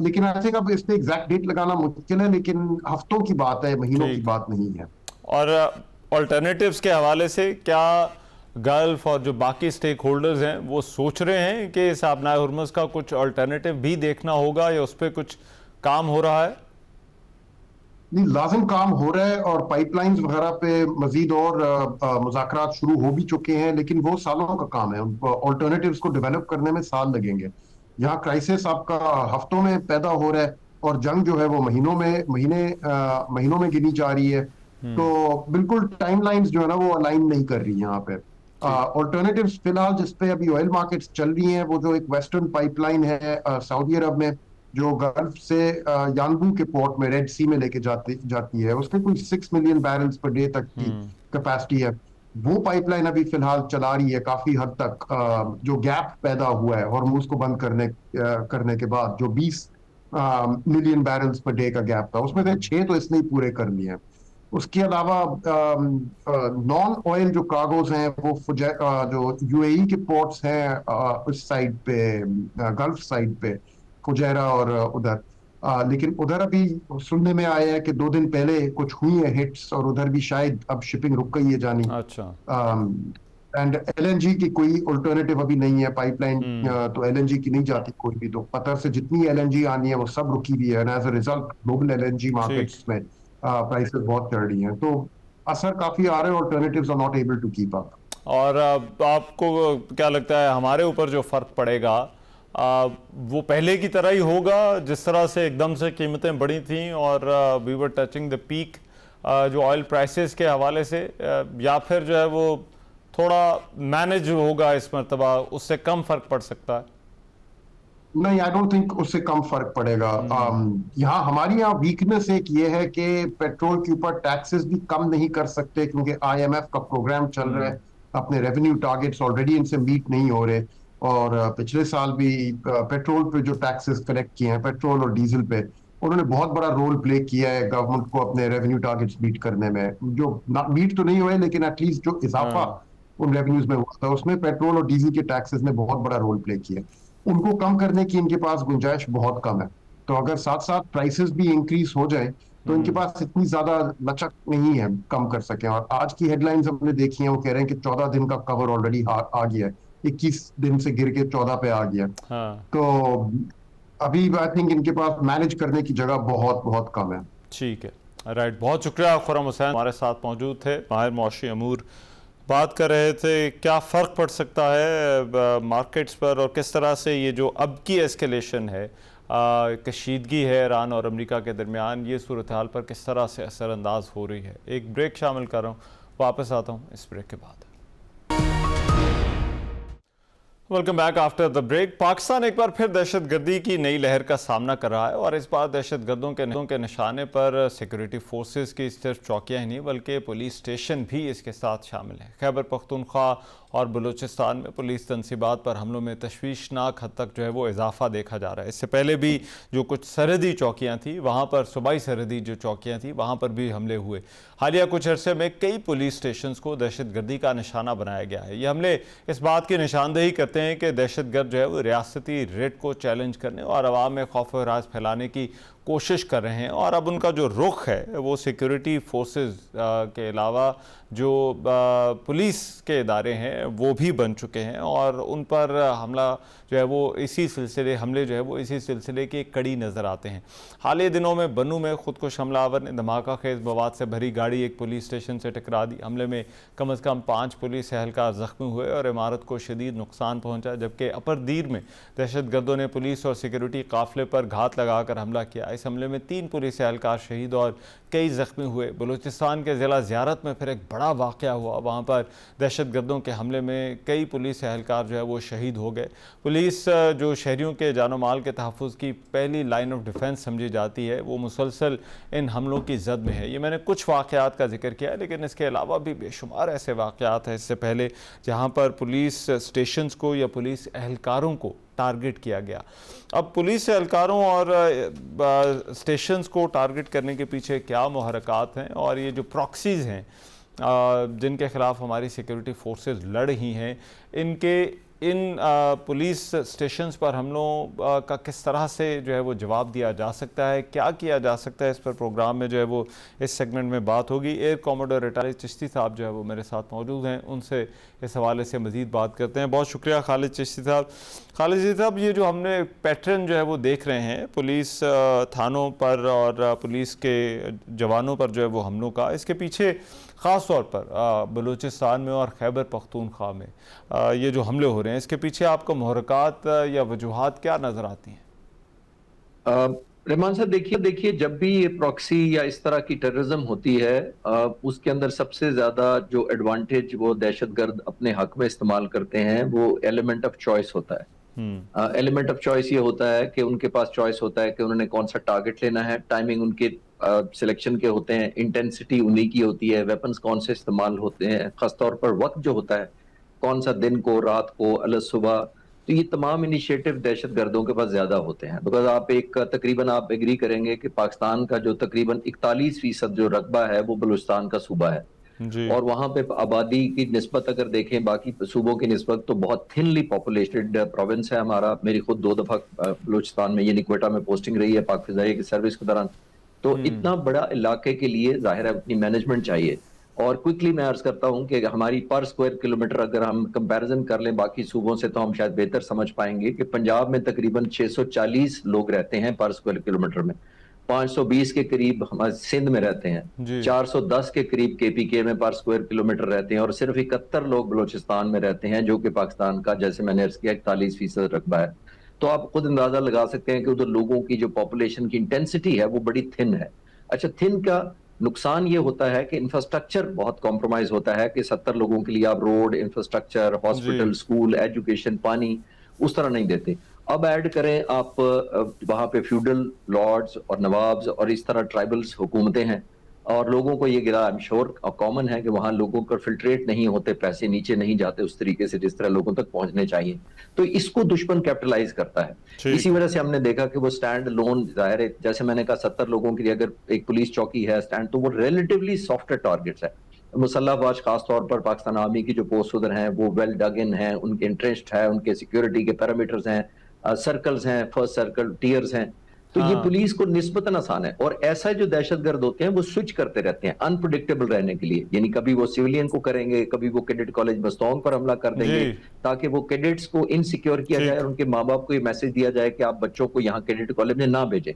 लेकिन आई थिंक अब इस पे एग्जैक्ट डेट लगाना मुश्किल है, लेकिन हफ्तों की बात है, महीनों की बात नहीं है। और ऑल्टरनेटिव्स के हवाले से क्या गल्फ और जो बाकी स्टेक होल्डर्स हैं वो सोच रहे हैं कि इस आबनाए हुर्मुज़ का कुछ ऑल्टरनेटिव भी देखना होगा, या उस पर कुछ काम हो रहा है? नहीं, लाजिम काम हो रहा है, और पाइपलाइंस वगैरह पे मजीद और मुज़ाकरात शुरू हो भी चुके हैं, लेकिन वो सालों का काम है, ऑल्टरनेटिव्स को डेवलप करने में साल लगेंगे। यहाँ क्राइसिस आपका हफ्तों में पैदा हो रहा है, और जंग जो है वो महीनों में गिनी जा रही है। तो बिल्कुल टाइमलाइंस जो है ना वो अलाइन नहीं कर रही यहाँ पे। ऑल्टरनेटिव्स फिलहाल जिस पे अभी ऑयल मार्केट्स चल रही हैं, वो जो एक वेस्टर्न पाइपलाइन है सऊदी अरब में, जो गल्फ से यांबू के पोर्ट में रेड सी में लेके जाती है, उसमें कोई 6 मिलियन बैरल्स पर डे तक की कैपेसिटी है। वो पाइपलाइन अभी फिलहाल चला रही है काफी हद तक। जो गैप पैदा हुआ है हॉर्मोन्स को बंद करने के बाद, जो 20 मिलियन बैरल्स पर डे का गैप था, उसमें से 6 तो इसने ही पूरे कर लिए हैं। उसके अलावा नॉन ऑयल जो कार्गोज हैं वो जो यूएई के पोर्ट्स हैं उस साइड पे, गल्फ साइड पे, फुजैरा और उधर, लेकिन उधर अभी सुनने में आया है कि 2 दिन पहले कुछ हुई है हिट्स, और उधर भी शायद अब शिपिंग रुक गई है जानी। अच्छा। एंड एलएनजी की कोई अल्टरनेटिव अभी नहीं है, पाइपलाइन तो एलएनजी की नहीं जाती कोई भी, तो कतर से जितनी एलएनजी आनी है वो सब रुकी भी है, and as a result global LNG markets में प्राइसेस बहुत चढ़ रही हैं, तो असर काफी आ रहा है, alternatives are not able to keep up. और आपको क्या लगता है हमारे ऊपर जो फर्क पड़ेगा वो पहले की तरह ही होगा, जिस तरह से एकदम से कीमतें बढ़ी थी और we were touching the peak जो ऑयल प्राइसेस के हवाले से, या फिर जो है वो थोड़ा मैनेज होगा इस मर्तबा, उससे कम फर्क पड़ सकता है? नहीं, आई डोंट थिंक उससे कम फर्क पड़ेगा। हमारी यहाँ वीकनेस एक ये है कि पेट्रोल के ऊपर टैक्सेस भी कम नहीं कर सकते, क्योंकि आईएमएफ का प्रोग्राम चल रहा है, अपने रेवेन्यू टारगेट्स ऑलरेडी इनसे मीट नहीं हो रहे, और पिछले साल भी पेट्रोल पे जो टैक्सेस कलेक्ट किए हैं, पेट्रोल और डीजल पे, उन्होंने बहुत बड़ा रोल प्ले किया है गवर्नमेंट को अपने रेवेन्यू टारगेट्स मीट करने में। जो मीट तो नहीं हुए, लेकिन एटलीस्ट जो इजाफा उन रेवेन्यूज में हुआ था, उसमें पेट्रोल और डीजल के टैक्सेस ने बहुत बड़ा रोल प्ले किया। उनको कम करने की इनके पास गुंजाइश बहुत कम है। तो अगर साथ साथ प्राइसेस भी इंक्रीज हो जाए तो इनके पास इतनी ज्यादा लचक नहीं है कम कर सके। और आज की हेडलाइंस हमने देखी है, वो कह रहे हैं कि 14 दिन का कवर ऑलरेडी आ गया है, 21 दिन से गिर के 14 पे आ गया। हाँ तो अभी आई थिंक इनके पास मैनेज करने की जगह बहुत बहुत कम है। ठीक है, राइट। बहुत शुक्रिया खुर्रम हुसैन हमारे साथ मौजूद थे, माहिर मुआशी अमूर बात कर रहे थे। क्या फ़र्क पड़ सकता है मार्केट्स पर और किस तरह से ये जो अब की एस्केलेशन है, कशीदगी है ईरान और अमेरिका के दरमियान, ये सूरत हाल पर किस तरह से असरअंदाज हो रही है। एक ब्रेक शामिल कर रहा हूँ, वापस आता हूँ इस ब्रेक के बाद। Welcome back after the break. Pakistan एक बार फिर दहशतगर्दी की नई लहर का सामना कर रहा है और इस बार दहशतगर्दों के निशाने पर सिक्योरिटी फोर्सेस की सिर्फ चौकियां ही नहीं बल्कि पुलिस स्टेशन भी इसके साथ शामिल है। खैबर पख्तूनख्वा और बलूचिस्तान में पुलिस तनसीबात पर हमलों में तशवीशनाक हद तक जो है वो इजाफा देखा जा रहा है। इससे पहले भी जो कुछ सरहदी चौकियाँ थी वहाँ पर, सूबाई सरहदी जो चौकियाँ थी वहाँ पर भी हमले हुए। हालिया कुछ अरसे में कई पुलिस स्टेशन को दहशतगर्दी का निशाना बनाया गया है। ये हमले इस बात की निशानदेही करते हैं कि दहशतगर्द जो है वो रियासती रेट को चैलेंज करने और आवाम में खौफ व हरास फैलाने की कोशिश कर रहे हैं और अब उनका जो रुख है वो सिक्योरिटी फोर्सेस के अलावा जो पुलिस के इदारे हैं वो भी बन चुके हैं और उन पर हमला जो है वो हमले जो है वो इसी सिलसिले की एक कड़ी नज़र आते हैं। हाल ही दिनों में बनू में खुदकुश हमलावर ने धमाका खेज मवाद से भरी गाड़ी एक पुलिस स्टेशन से टकरा दी। हमले में कम अज़ कम 5 पुलिस एहलकार ज़ख्मी हुए और इमारत को शदीद नुकसान पहुँचा, जबकि अपर दीर में दहशतगर्दों ने पुलिस और सिक्योरिटी काफिले पर घात लगाकर हमला किया। इस हमले में 3 पुलिस एहलकार शहीद और कई ज़ख्मी हुए। बलूचिस्तान के ज़िला ज़ियारत में फिर एक बड़ा वाक़या हुआ, वहाँ पर दहशतगर्दों के हमले में कई पुलिस एहलकार जो है वो शहीद हो गए। पुलिस जो शहरियों के जानो माल के तहफ़्फ़ुज़ की पहली लाइन ऑफ डिफेंस समझी जाती है, वो मुसलसल इन हमलों की जद में है। ये मैंने कुछ वाक़यात का जिक्र किया है, लेकिन इसके अलावा भी बेशुमार ऐसे वाक़यात हैं इससे पहले जहाँ पर पुलिस स्टेशंस को या पुलिस एहलकारों को टारगेट किया गया। अब पुलिस एहलकारों और स्टेशंस को टारगेट करने के पीछे क्या मुहरकात हैं और ये जो प्रॉक्सीज़ हैं जिनके ख़िलाफ़ हमारी सिक्योरिटी फोर्सेस लड़ रही हैं, इन पुलिस स्टेशंस पर हमलों का किस तरह से जो है वो जवाब दिया जा सकता है, क्या किया जा सकता है, इस पर प्रोग्राम में जो है वो इस सेगमेंट में बात होगी। एयर कॉमोडोर रिटायर्ड चिश्ती साहब जो है वो मेरे साथ मौजूद हैं, उनसे इस हवाले से मज़ीद बात करते हैं। बहुत शुक्रिया खालिद चिश्ती साहब। खालिद चिश्ती साहब, ये जो हमने पैटर्न जो है वो देख रहे हैं पुलिस थानों पर और पुलिस के जवानों पर जो है वो हमलों का, इसके पीछे ख़ास तौर पर बलूचिस्तान में और खैबर पख्तूनख्वा में ये जो हमले हो रहे हैं, इसके पीछे आपको मुहरकात या वजूहात क्या नज़र आती हैं? रहमान साहब, देखिए जब भी ये प्रॉक्सी या इस तरह की टेररिज्म होती है उसके अंदर सबसे ज़्यादा जो एडवांटेज वो दहशतगर्द अपने हक में इस्तेमाल करते हैं वो एलिमेंट ऑफ चॉइस होता है। एलिमेंट ऑफ चॉइस ये होता है कि उनके पास चॉइस होता है कि उन्होंने कौन सा टारगेट लेना है, टाइमिंग उनके सिलेक्शन के होते हैं, इंटेंसिटी उन्हीं की होती है, वेपन्स कौन से इस्तेमाल होते हैं, खासतौर पर वक्त जो होता है कौन सा दिन को, रात को, अलग सुबह, तो ये तमाम इनिशिएटिव दहशतगर्दों के पास ज्यादा होते हैं। बिकॉज आप एग्री करेंगे कि पाकिस्तान का जो तकरीबन 41% जो रकबा है वो बलूचिस्तान का सूबा है और वहाँ पे आबादी की निस्बत अगर देखें बाकी सूबों की निस्बत तो बहुत थिनली पॉपुलेटेड प्रोविंस है हमारा। मेरी खुद 2 दफा बलूचिस्तान में यानी क्वेटा में पोस्टिंग रही है पाक फिजाई की सर्विस के दौरान। तो इतना बड़ा इलाके के लिए जाहिर है अपनी मैनेजमेंट चाहिए। और क्विकली मैं अर्ज करता हूं कि हमारी पर स्क्वायर किलोमीटर अगर हम कंपैरिजन कर लें बाकी सूबों से तो हम शायद बेहतर समझ पाएंगे कि पंजाब में तकरीबन 640 लोग रहते हैं पर स्क्वायर किलोमीटर में, 520 के करीब हमारे सिंध में रहते हैं, 410 के करीब केपीके में पर स्क्वायर किलोमीटर रहते हैं और सिर्फ 71 लोग बलूचिस्तान में रहते हैं जो कि पाकिस्तान का, जैसे मैंने अर्ज किया, 41% रकबा है। तो आप खुद अंदाजा लगा सकते हैं कि उधर लोगों की जो पॉपुलेशन की इंटेंसिटी है वो बड़ी थिन है। अच्छा, थिन का नुकसान ये होता है कि इंफ्रास्ट्रक्चर बहुत कॉम्प्रोमाइज होता है कि 70 लोगों के लिए आप road, infrastructure, hospital, school, education, पानी उस तरह नहीं देते। अब ऐड करें आप वहां पे फ्यूडल लॉर्ड्स और नवाब्स और इस तरह ट्राइबल्स हुकूमतें हैं और लोगों को ये गिरा, आई एम श्योर कॉमन है कि वहां लोगों को फिल्ट्रेट नहीं होते, पैसे नीचे नहीं जाते उस तरीके से जिस तरह लोगों तक पहुंचने चाहिए। तो इसको दुश्मन कैपिटलाइज करता है। इसी वजह से हमने देखा कि वो स्टैंड लोन, जाहिर है जैसे मैंने कहा 70 लोगों के लिए अगर एक पुलिस चौकी है स्टैंड, तो वो रिलेटिवली सॉफ्टवेयर टारगेट्स है। मुसल्लह अफवाज खास तौर पर पाकिस्तान आर्मी की जो पोस्ट उधर हैं वो वेल डग इन है, उनके इंटरेस्ट है, उनके सिक्योरिटी के पैरामीटर्स हैं, सर्कल्स हैं, फर्स्ट सर्कल, टीयर्स हैं, तो ये हाँ। पुलिस को निस्बतन आसान है। और ऐसा जो दहशतगर्द होते हैं वो स्विच करते रहते हैं अनप्रिडिक्टेबल रहने के लिए, यानी कभी वो सिविलियन को करेंगे, कभी वो कैडेट कॉलेज मस्तौंग पर हमला कर देंगे, जी। ताकि वो कैडेट्स को इनसिक्योर किया ठीक। जाए और उनके माँ बाप को ये मैसेज दिया जाए कि आप बच्चों को यहाँ कैडेट कॉलेज में ना भेजें।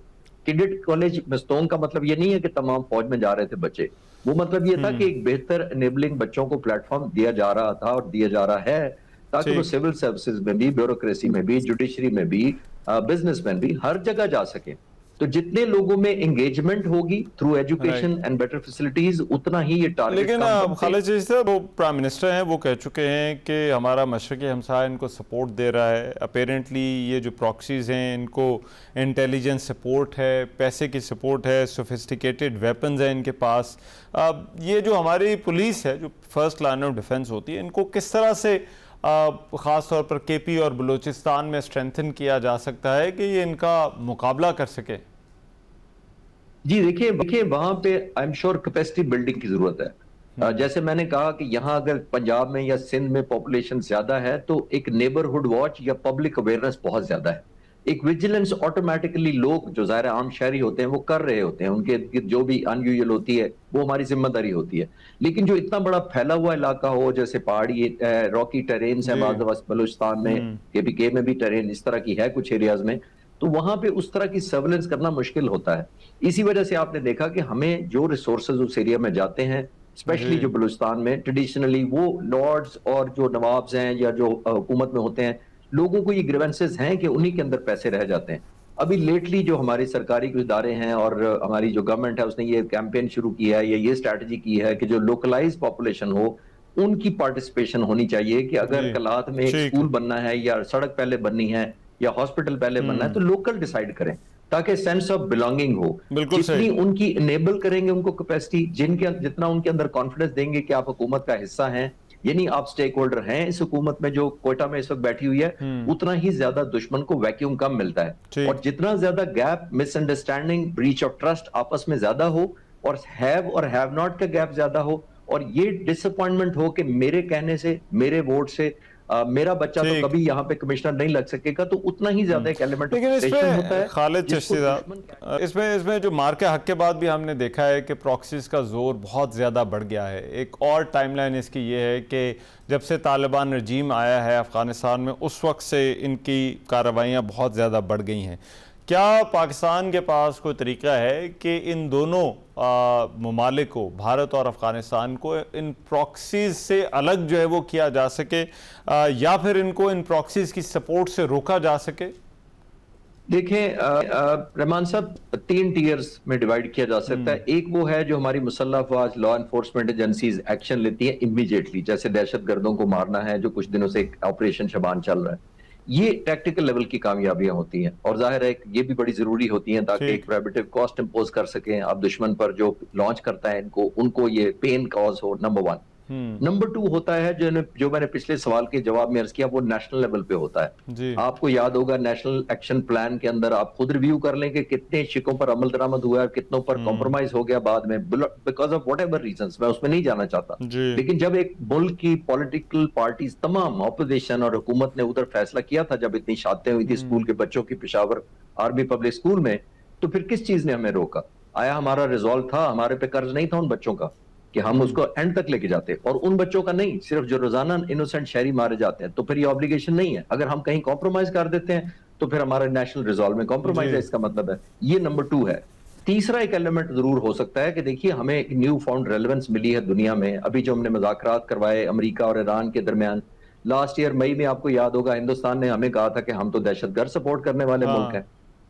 कैडेट कॉलेज मस्तौंग का मतलब ये नहीं है कि तमाम फौज में जा रहे थे बच्चे, वो मतलब ये था कि एक बेहतर एनेबलिंग बच्चों को प्लेटफॉर्म दिया जा रहा था और दिया जा रहा है, ताकि वो ठीक। सिविल सर्विसेज में भी, ब्यूरोक्रेसी में भी, जुडिशरी में भी, बिजनेस में भी, हर जगह जा सके। तो जितने लोगों में एंगेजमेंट होगी through education and better facilities, उतना ही ये टारगेट लेकिन कम बनते हैं। खालिद चीज़ साहब, वो प्राइम मिनिस्टर हैं, वो कह चुके हैं कि हमारा मशरक़ी हमसाया इनको सपोर्ट दे रहा है। अपेरेंटली ये जो प्रॉक्सीज हैं इनको इंटेलिजेंस सपोर्ट है, पैसे की सपोर्ट है, सोफिस्टिकेटेड वेपन्स हैं इनके पास। ये जो हमारी पुलिस है, जो फर्स्ट लाइन ऑफ डिफेंस होती है, इनको किस तरह से ख़ास तौर पर केपी और बलूचिस्तान में स्ट्रेंथन किया जा सकता है कि ये इनका मुकाबला कर सके? जी देखिए वहां पे I am sure capacity building की जरूरत है। जैसे मैंने कहा कि यहाँ अगर पंजाब में या सिंध में पॉपुलेशन ज्यादा है तो एक नेबरहुड वॉच या पब्लिक अवेयरनेस बहुत ज्यादा है। एक विजिलेंस ऑटोमेटिकली लोग जो ज़ाहिर आम शहरी होते हैं वो कर रहे होते हैं, उनके इर्द गिर्द जो भी अनयूजुअल होती है वो हमारी जिम्मेदारी होती है। लेकिन जो इतना बड़ा फैला हुआ इलाका हो, जैसे पहाड़ी रॉकी टेरेन्स है बाज़ बलूचिस्तान में, केपीके में भी टेरेन इस तरह की है कुछ एरियाज में, तो वहां पे उस तरह की सर्वेलेंस करना मुश्किल होता है। इसी वजह से आपने देखा कि हमें जो रिसोर्सेज उस एरिया में जाते हैं, स्पेशली जो बलूचिस्तान में ट्रेडिशनली वो लॉर्ड्स और जो नवाब्स हैं या जो हुकूमत में होते हैं, लोगों को ये ग्रीवेंसेस हैं कि उन्हीं के अंदर पैसे रह जाते हैं। अभी लेटली जो हमारी सरकारी कुछ इदारे हैं और हमारी जो गवर्नमेंट है उसने ये कैंपेन शुरू किया है या ये स्ट्रैटेजी की है कि जो लोकलाइज पॉपुलेशन हो उनकी पार्टिसिपेशन होनी चाहिए, कि अगर कलात में एक स्कूल बनना है या सड़क पहले बननी है या हॉस्पिटल पहले बनना है तो लोकल डिसाइड करें, ताकि सेंस ऑफ बिलोंगिंग हो। जितनी उनकी इनेबल करेंगे उनको कैपेसिटी, जितना उनके अंदर कॉन्फिडेंस देंगे कि आप हुकूमत का हिस्सा हैं, यानी आप स्टेक होल्डर हैं इस हुकूमत में जो कोयटा में इस वक्त बैठी हुई है, उतना ही ज्यादा दुश्मन को वैक्यूम कम मिलता है। और जितना ज्यादा gap, misunderstanding, breach of trust आपस में ज्यादा हो और हैव नॉट का गैप ज्यादा हो और ये डिसअपॉइंटमेंट हो कि मेरे कहने से, मेरे वोट से मेरा बच्चा तो कभी यहाँ पे कमिश्नर नहीं लग सकेगा, तो उतना ही ज्यादा एक एलिमेंट लेकिन इसमें खालिद चिश्ती साहब, इसमें जो मार के हक के बाद भी हमने देखा है कि प्रॉक्सीज का जोर बहुत ज़्यादा बढ़ गया है। एक और टाइमलाइन इसकी ये है कि जब से तालिबान रजीम आया है अफ़गानिस्तान में, उस वक्त से इनकी कार्रवाइयाँ बहुत ज़्यादा बढ़ गई हैं। क्या पाकिस्तान के पास कोई तरीका है कि इन दोनों ममालिक को, भारत और अफ़गानिस्तान को, इन प्रॉक्सीज से अलग जो है वो किया जा सके या फिर इनको इन प्रॉक्सीज की सपोर्ट से रोका जा सके? देखें रहमान साहब, 3 टीयर्स में डिवाइड किया जा सकता है। एक वो है जो हमारी मुसल्लह अफवाज, लॉ एनफोर्समेंट एजेंसीज एक्शन लेती है इमीडिएटली, जैसे दहशतगर्दों को मारना है, जो कुछ दिनों से एक ऑपरेशन शबान चल रहा है। ये टैक्टिकल लेवल की कामयाबियां होती हैं और जाहिर है ये भी बड़ी जरूरी होती हैं ताकि एक प्रोहिबिटिव कॉस्ट इंपोज कर सकें आप दुश्मन पर जो लॉन्च करता है इनको, उनको ये पेन कॉज हो, नंबर 1। नंबर 2 होता है जो मैंने पिछले सवाल के जवाब में अर्ज किया, वो नेशनल लेवल पे होता है। आपको याद होगा नेशनल एक्शन प्लान के अंदर आप खुद रिव्यू कर लें कि कितने शिकों पर अमल दरामद हुआ है, कितनों पर कॉम्प्रोमाइज हो गया बाद में, बिकॉज ऑफ व्हाटएवर रीजंस, मैं उसमें नहीं जाना चाहता। लेकिन जब एक मुल्क की पॉलिटिकल पार्टीज, तमाम ऑपोजिशन और हुकूमत ने उधर फैसला किया था, जब इतनी शादें हुई थी स्कूल के बच्चों की पेशावर आर्मी पब्लिक स्कूल में, तो फिर किस चीज ने हमें रोका? आया हमारा रिजॉल्व था, हमारे पे कर्ज नहीं था उन बच्चों का कि हम उसको एंड तक लेके जाते, और उन बच्चों का नहीं, सिर्फ जो रोजाना इनोसेंट शहरी मारे जाते हैं, तो फिर ये ऑब्लिगेशन नहीं है। अगर हम कहीं कॉम्प्रोमाइज कर देते हैं तो फिर हमारे नेशनल रिजॉल्व में कॉम्प्रोमाइज है, इसका मतलब है। ये नंबर 2 है। तीसरा एक एलिमेंट जरूर हो सकता है कि देखिए हमें एक न्यू फाउंड रेलेवेंस मिली है दुनिया में। अभी जो हमने मुज़ाकरात करवाए अमेरिका और ईरान के दरमियान, लास्ट ईयर मई में आपको याद होगा हिंदुस्तान ने हमें कहा था कि हम तो दहशतगर्द सपोर्ट करने वाले मुल्क हैं।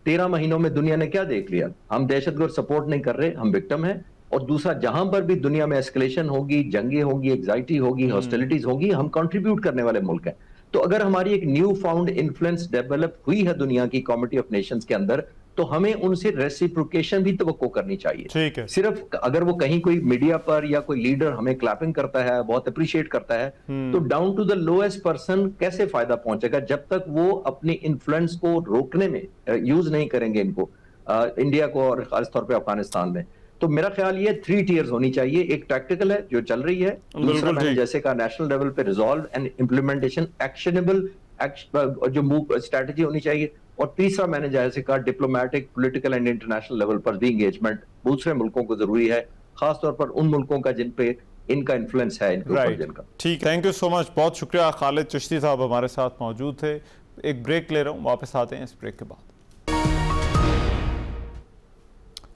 13 महीनों में दुनिया ने क्या देख लिया? हम दहशतगर्द सपोर्ट नहीं कर रहे, हम विक्टिम हैं। और दूसरा, जहां पर भी दुनिया में एस्केलेशन होगी, जंगें होगी, एग्जाइटी होगी, हॉस्टिलिटीज होगी, हम कंट्रीब्यूट करने वाले मुल्क हैं। तो अगर हमारी एक न्यू फाउंड इन्फ्लुएंस डेवलप हुई है दुनिया की कम्युनिटी ऑफ नेशंस के अंदर, तो हमें उनसे रेसिप्रोकेशन भी तवक्को करनी चाहिए। ठीक है। सिर्फ अगर वो कहीं कोई मीडिया पर या कोई लीडर हमें क्लैपिंग करता है, बहुत अप्रिशिएट करता है, तो down to the lowest person कैसे फायदा पहुंचेगा जब तक वो अपनी इन्फ्लुएंस को रोकने में यूज नहीं करेंगे इनको, इंडिया को और खासतौर पर अफगानिस्तान में। तो मेरा ख्याल ये 3 टीयर्स होनी चाहिए। एक टैक्टिकल है जो चल रही है, दूसरा मैंने जैसे कहा नेशनल लेवल पे रिजॉल्व एंड इम्प्लीमेंटेशन, एक्शनेबल जो मूव स्ट्रैटेजी होनी चाहिए। और तीसरा मैंने जैसे कहा diplomatic, political and international level पर भी एंगेजमेंट दूसरे मुल्कों को जरूरी है, खासतौर पर उन मुल्कों का जिन पे इनका इन्फ्लुएंस है, इनके ऊपर जिनका। ठीक, थैंक यू सो मच, बहुत शुक्रिया। खालिद चिश्ती साहब हमारे साथ मौजूद थे। एक ब्रेक ले रहा हूँ, वापस आते हैं इस ब्रेक के बाद।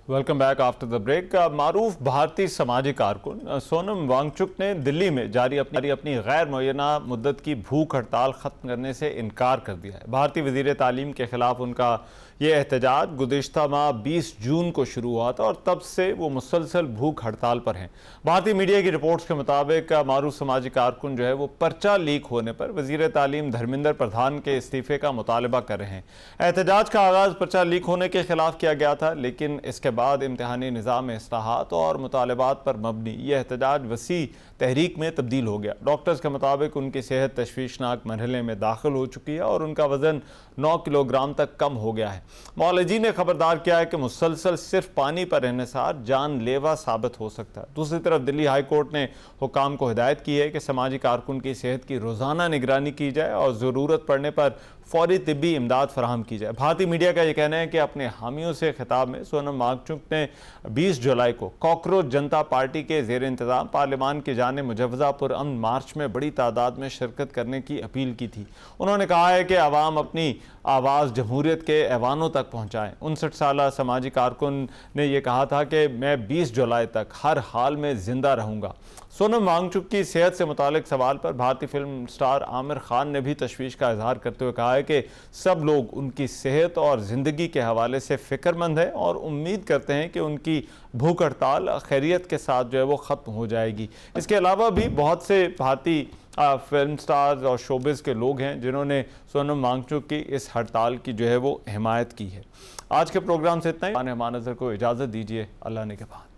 Welcome back after the break. मारूफ भारतीय समाजी कारकुन सोनम वांगचुक ने दिल्ली में जारी अपनी गैर मुअय्यना मुद्दत की भूख हड़ताल खत्म करने से इनकार कर दिया है। भारतीय वजीर तालीम के खिलाफ उनका ये एहतजाज गुज़िश्ता माह 20 जून को शुरू हुआ था और तब से वो मुसलसल भूख हड़ताल पर हैं। भारतीय मीडिया की रिपोर्ट्स के मुताबिक मारूफ समाजी कारकुन जो है वो पर्चा लीक होने पर वजीर तालीम धर्मेंद्र प्रधान के इस्तीफे का मुतालबा कर रहे हैं। एहतजाज का आगाज़ पर्चा लीक होने के खिलाफ किया गया था, लेकिन इसके बाद इम्तिहानी निज़ाम में इस्लाहात और मुतालबात पर मबनी यह एहतजाज वसी तहरीक में तब्दील हो गया। डॉक्टर्स के मुताबिक उनकी सेहत तशवीशनाक मरहले में दाखिल हो चुकी है और उनका वज़न 9 किलोग्राम तक कम हो गया है। मौलजी ने खबरदार किया है कि मुसलसल सिर्फ पानी पर इन्हिसार जानलेवा साबित हो सकता है। दूसरी तरफ दिल्ली हाई कोर्ट ने हुकाम को हिदायत की है कि समाजी कारकुन की सेहत की रोज़ाना निगरानी की जाए और ज़रूरत पड़ने पर फौरी तिब्बी इमदाद फराहम की जाए। भारतीय मीडिया का यह कहना है कि अपने हामियों से खिताब में सोनम वांगचुक ने 20 जुलाई को कॉकरोच जनता पार्टी के ज़ेर इंतज़ाम पार्लियामान की जाने मुजवज़ा पुरअमन मार्च में बड़ी तादाद में शिरकत करने की अपील की थी। उन्होंने कहा है कि आवाम अपनी आवाज़ जमहूरियत के ऐवानों तक पहुँचाएँ। 59 साला समाजी कारकुन ने यह कहा था कि मैं 20 जुलाई तक हर हाल में ज़िंदा रहूँगा। सोनम वांगचुक की सेहत से मुतालिक सवाल पर भारतीय फिल्म स्टार आमिर खान ने भी तशवीश का इजहार करते हुए कहा है कि सब लोग उनकी सेहत और ज़िंदगी के हवाले से फ़िक्रमंद हैं और उम्मीद करते हैं कि उनकी भूख हड़ताल खैरियत के साथ जो है वो ख़त्म हो जाएगी। इसके अलावा भी बहुत से भारतीय फिल्म स्टार्स और शोबिज़ के लोग हैं जिन्होंने सोनम वांगचुक की इस हड़ताल की जो है वो हिमायत की है। आज के प्रोग्राम से इतना ही। मानज़र को इजाज़त दीजिए, अल्लाह ने के बाद।